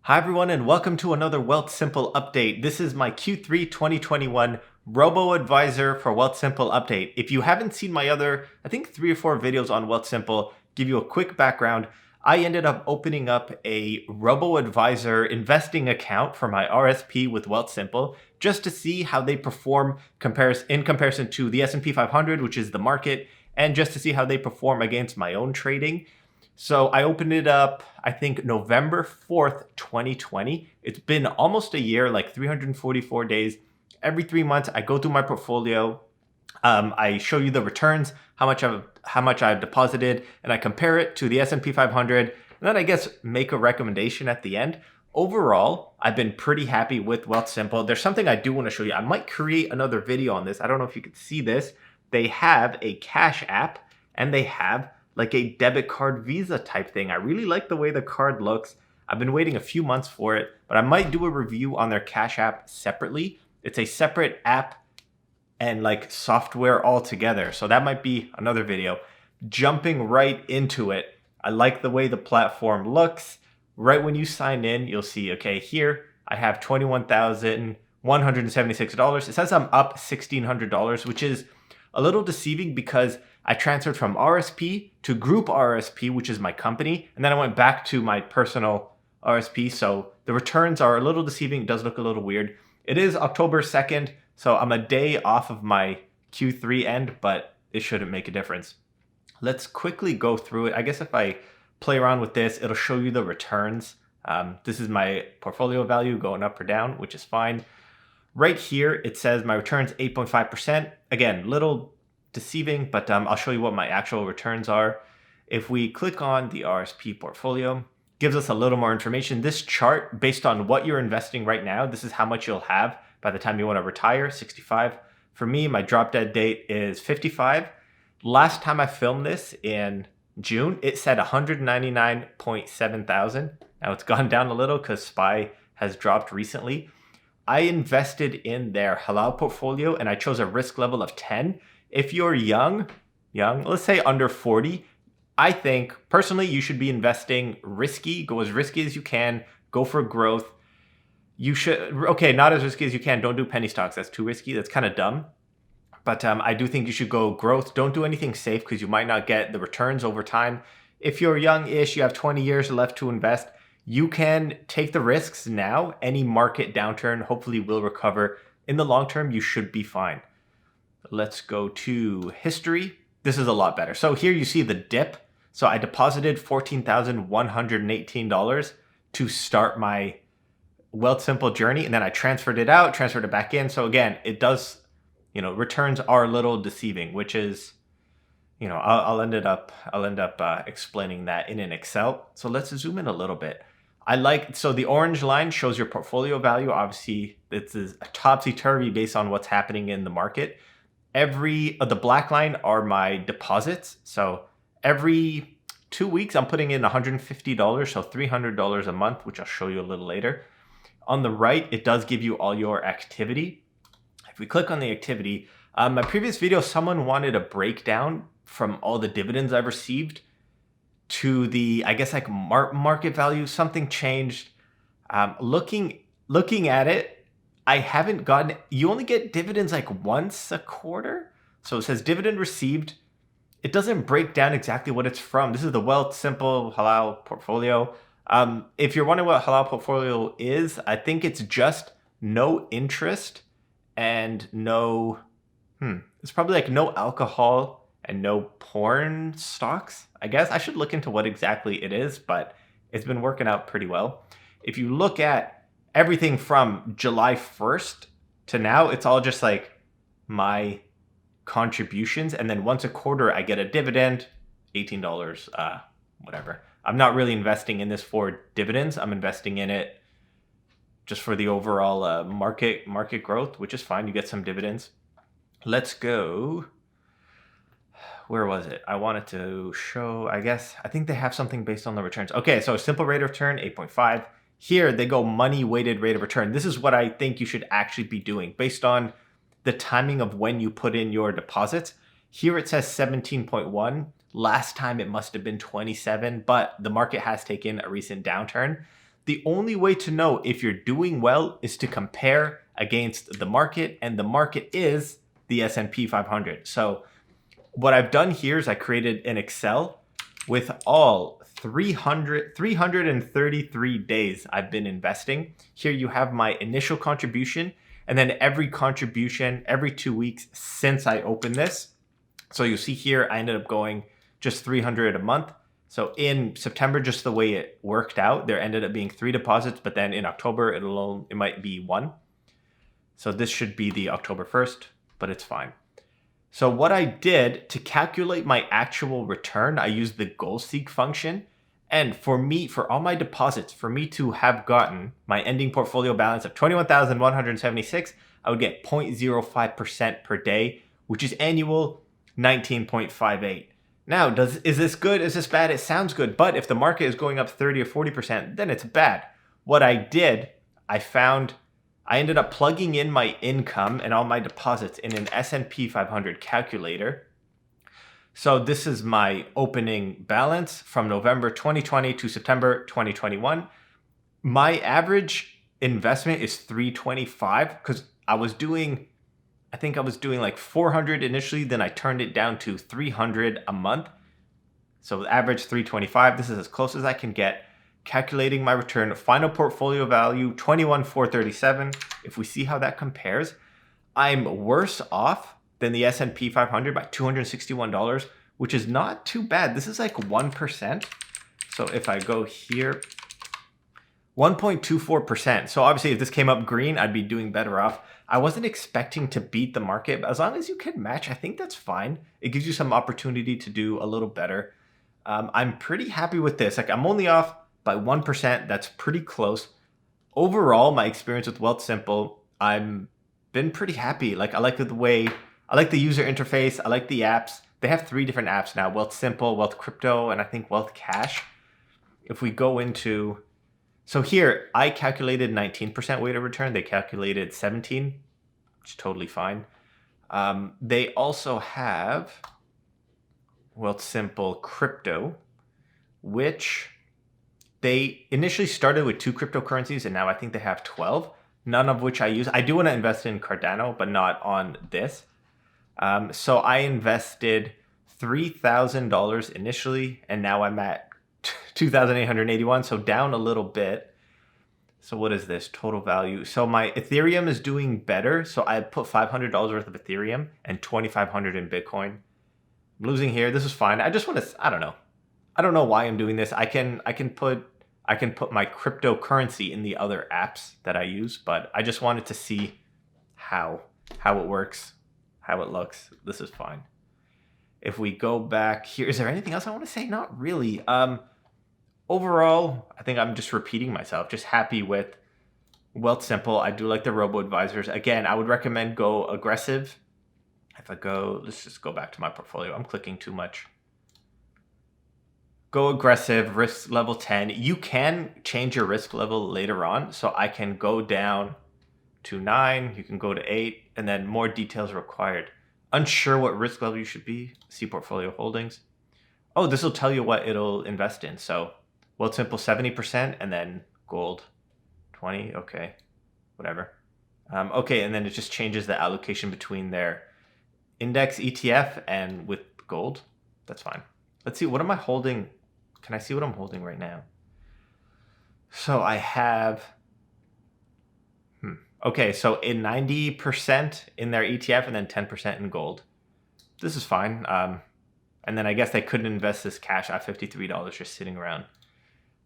Hi everyone and welcome to another Wealthsimple update. This is my Q3 2021 Robo-advisor for Wealthsimple update. If you haven't seen my other, I think 3 or 4 videos on Wealthsimple, give you a quick background. I ended up opening up a Robo-advisor investing account for my RSP with Wealthsimple just to see how they perform in comparison to the S&P 500, which is the market, and just to see how they perform against my own trading. So I opened it up, I think November 4th, 2020. It's been almost a year, like 344 days. Every 3 months, I go through my portfolio. I show you the returns, how much I've deposited, and I compare it to the S&P 500. And then I guess make a recommendation at the end. Overall, I've been pretty happy with Wealthsimple. There's something I do want to show you. I might create another video on this. I don't know if you can see this. They have a cash app and they have like a debit card Visa type thing. I really like the way the card looks. I've been waiting a few months for it, but I might do a review on their cash app separately. It's a separate app and like software altogether. So that might be another video. Jumping right into it. I like the way the platform looks. Right when you sign in, you'll see, okay, here I have $21,176. It says I'm up $1,600, which is a little deceiving because I transferred from RSP to Group RRSP, which is my company, and then I went back to my personal RSP. So the returns are a little deceiving. It does look a little weird. It is October 2nd, so I'm a day off of my Q3 end, but it shouldn't make a difference. Let's quickly go through it. I guess if I play around with this, it'll show you the returns. This is my portfolio value going up or down, which is fine. Right here, it says my return's 8.5%. Again, little deceiving, but I'll show you what my actual returns are. If we click on the RSP portfolio, gives us a little more information. This chart, based on what you're investing right now, this is how much you'll have by the time you want to retire, 65. For me, my drop dead date is 55. Last time I filmed this in June, it said 199.7 thousand. Now it's gone down a little because SPY has dropped recently. I invested in their halal portfolio and I chose a risk level of 10. If you're young, let's say under 40, I think personally you should be investing risky. Go as risky as you can. Go for growth. You should, okay, not as risky as you can. Don't do penny stocks. That's too risky. That's kind of dumb. But I do think you should go growth. Don't do anything safe because you might not get the returns over time. If you're young-ish, you have 20 years left to invest, you can take the risks now. Any market downturn hopefully will recover. In the long term, you should be fine. Let's go to history. This is a lot better. So here you see the dip. So I deposited $14,118 to start my Wealthsimple journey, and then I transferred it out, transferred it back in. So again, it does, returns are a little deceiving, which is, I'll end up explaining that in an Excel. So let's zoom in a little bit. So the orange line shows your portfolio value. Obviously, this is a topsy-turvy based on what's happening in the market. The black line are my deposits. So every 2 weeks, I'm putting in $150, so $300 a month, which I'll show you a little later. On the right, it does give you all your activity. If we click on the activity, my previous video, someone wanted a breakdown from all the dividends I've received to the, I guess, like market value. Something changed. Looking at it, I haven't gotten, you only get dividends like once a quarter. So it says dividend received. It doesn't break down exactly what it's from. This is the Wealthsimple halal portfolio. If you're wondering what halal portfolio is, I think it's just no interest and no, it's probably like no alcohol and no porn stocks. I guess I should look into what exactly it is, but it's been working out pretty well. If you look at everything from July 1st to now, it's all just like my contributions. And then once a quarter, I get a dividend, $18, whatever. I'm not really investing in this for dividends. I'm investing in it just for the overall market growth, which is fine. You get some dividends. Let's go. Where was it? I wanted to show, I think they have something based on the returns. Okay, so simple rate of return, 8.5. Here they go money weighted rate of return. This is what I think you should actually be doing based on the timing of when you put in your deposits. Here it says 17.1. Last time it must have been 27, but the market has taken a recent downturn. the only way to know if you're doing well is to compare against the market, and the market is the S&P 500. So what I've done here is I created an Excel with all 333 days I've been investing. Here you have my initial contribution, and then every contribution every 2 weeks since I opened this. So you'll see here, I ended up going just 300 a month. So in September, just the way it worked out, there ended up being 3 deposits, but then in October, it might be 1. So this should be the October 1st, but it's fine. So what I did to calculate my actual return, I used the goal seek function. And for all my deposits, for me to have gotten my ending portfolio balance of 21,176, I would get 0.05% per day, which is annual 19.58. Now, is this good? Is this bad? It sounds good, but if the market is going up 30 or 40%, then it's bad. What I did, I ended up plugging in my income and all my deposits in an S&P 500 calculator. So this is my opening balance from November 2020 to September 2021. My average investment is $325 because I think I was doing like 400 initially, then I turned it down to 300 a month. So average 325. This is as close as I can get. Calculating my return, final portfolio value 21,437. If we see how that compares, I'm worse off than the S&P 500 by $261, which is not too bad. This is like 1%. So if I go here, 1.24%. So obviously if this came up green, I'd be doing better off. I wasn't expecting to beat the market, but as long as you can match, I think that's fine. It gives you some opportunity to do a little better. I'm pretty happy with this. Like I'm only off by 1%. That's pretty close. Overall, my experience with Wealthsimple, I'm been pretty happy. Like I like the user interface. I like the apps. They have 3 different apps now: Wealthsimple, Wealth Crypto, and I think Wealth Cash. If we go into, so here I calculated 19% weighted return. They calculated 17, which is totally fine. They also have Wealthsimple Crypto, which they initially started with 2 cryptocurrencies, and now I think they have 12, none of which I use. I do want to invest in Cardano, but not on this. So I invested $3,000 initially, and now I'm at 2,881, so down a little bit. So what is this total value? So my Ethereum is doing better. So I put $500 worth of Ethereum and 2,500 in Bitcoin. I'm losing here. This is fine. I just want to, I don't know why I'm doing this. I can put my cryptocurrency in the other apps that I use, but I just wanted to see how it works, how it looks. This is fine. If we go back here, is there anything else I want to say? Not really. Overall, I think I'm just repeating myself. Just happy with Wealthsimple. I do like the robo-advisors. Again, I would recommend go aggressive. If I go, let's just go back to my portfolio. I'm clicking too much. Go aggressive, risk level 10. You can change your risk level later on. So I can go down to 9. You can go to 8, and then more details required. Unsure what risk level you should be. See portfolio holdings. Oh, this will tell you what it'll invest in. So Wealthsimple 70%, and then gold 20. Okay, whatever. Okay, and then it just changes the allocation between their index ETF and with gold. That's fine. Let's see, what am I holding? Can I see what I'm holding right now? So I have, okay, so in 90% in their ETF and then 10% in gold. This is fine. And then I guess they couldn't invest this cash at $53 just sitting around.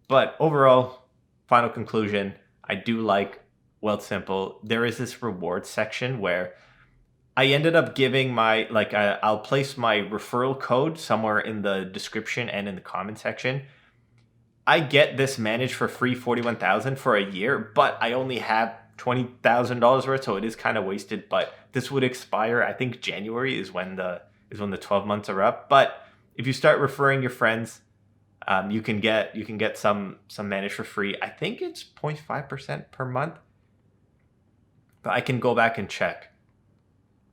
But overall, final conclusion, I do like Wealthsimple. There is this reward section where I ended up giving my, I'll place my referral code somewhere in the description and in the comment section. I get this managed for free, 41,000 for a year, but I only have $20,000 worth, so it is kind of wasted. But this would expire, I think January is when the 12 months are up. But if you start referring your friends, you can get some managed for free. I think it's 0.5% per month, but I can go back and check.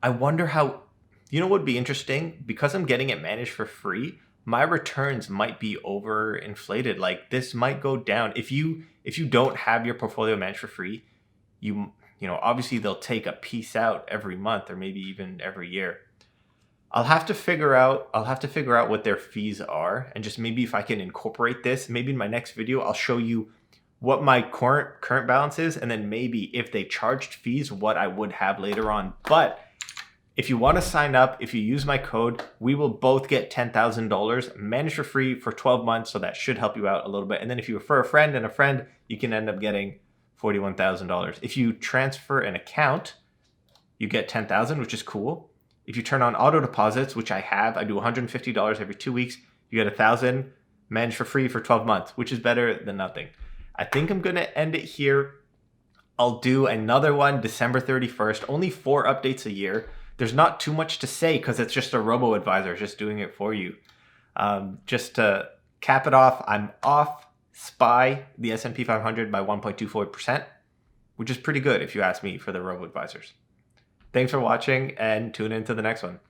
I wonder how, what would be interesting, because I'm getting it managed for free, my returns might be overinflated. Like this might go down. If you don't have your portfolio managed for free, you know, obviously they'll take a piece out every month or maybe even every year. I'll have to figure out what their fees are, and just maybe if I can incorporate this, maybe in my next video I'll show you what my current balance is, and then maybe if they charged fees, what I would have later on. But if you want to sign up, if you use my code, we will both get $10,000 managed for free for 12 months. So that should help you out a little bit. And then if you refer a friend and a friend, you can end up getting $41,000. If you transfer an account, you get $10,000, which is cool. If you turn on auto deposits, which I have, I do $150 every 2 weeks. You get $1,000 managed for free for 12 months, which is better than nothing. I think I'm going to end it here. I'll do another one December 31st, only 4 updates a year. There's not too much to say because it's just a robo-advisor, just doing it for you. Just to cap it off, I'm off SPY, the S&P 500 by 1.24%, which is pretty good if you ask me for the robo-advisors. Thanks for watching and tune in to the next one.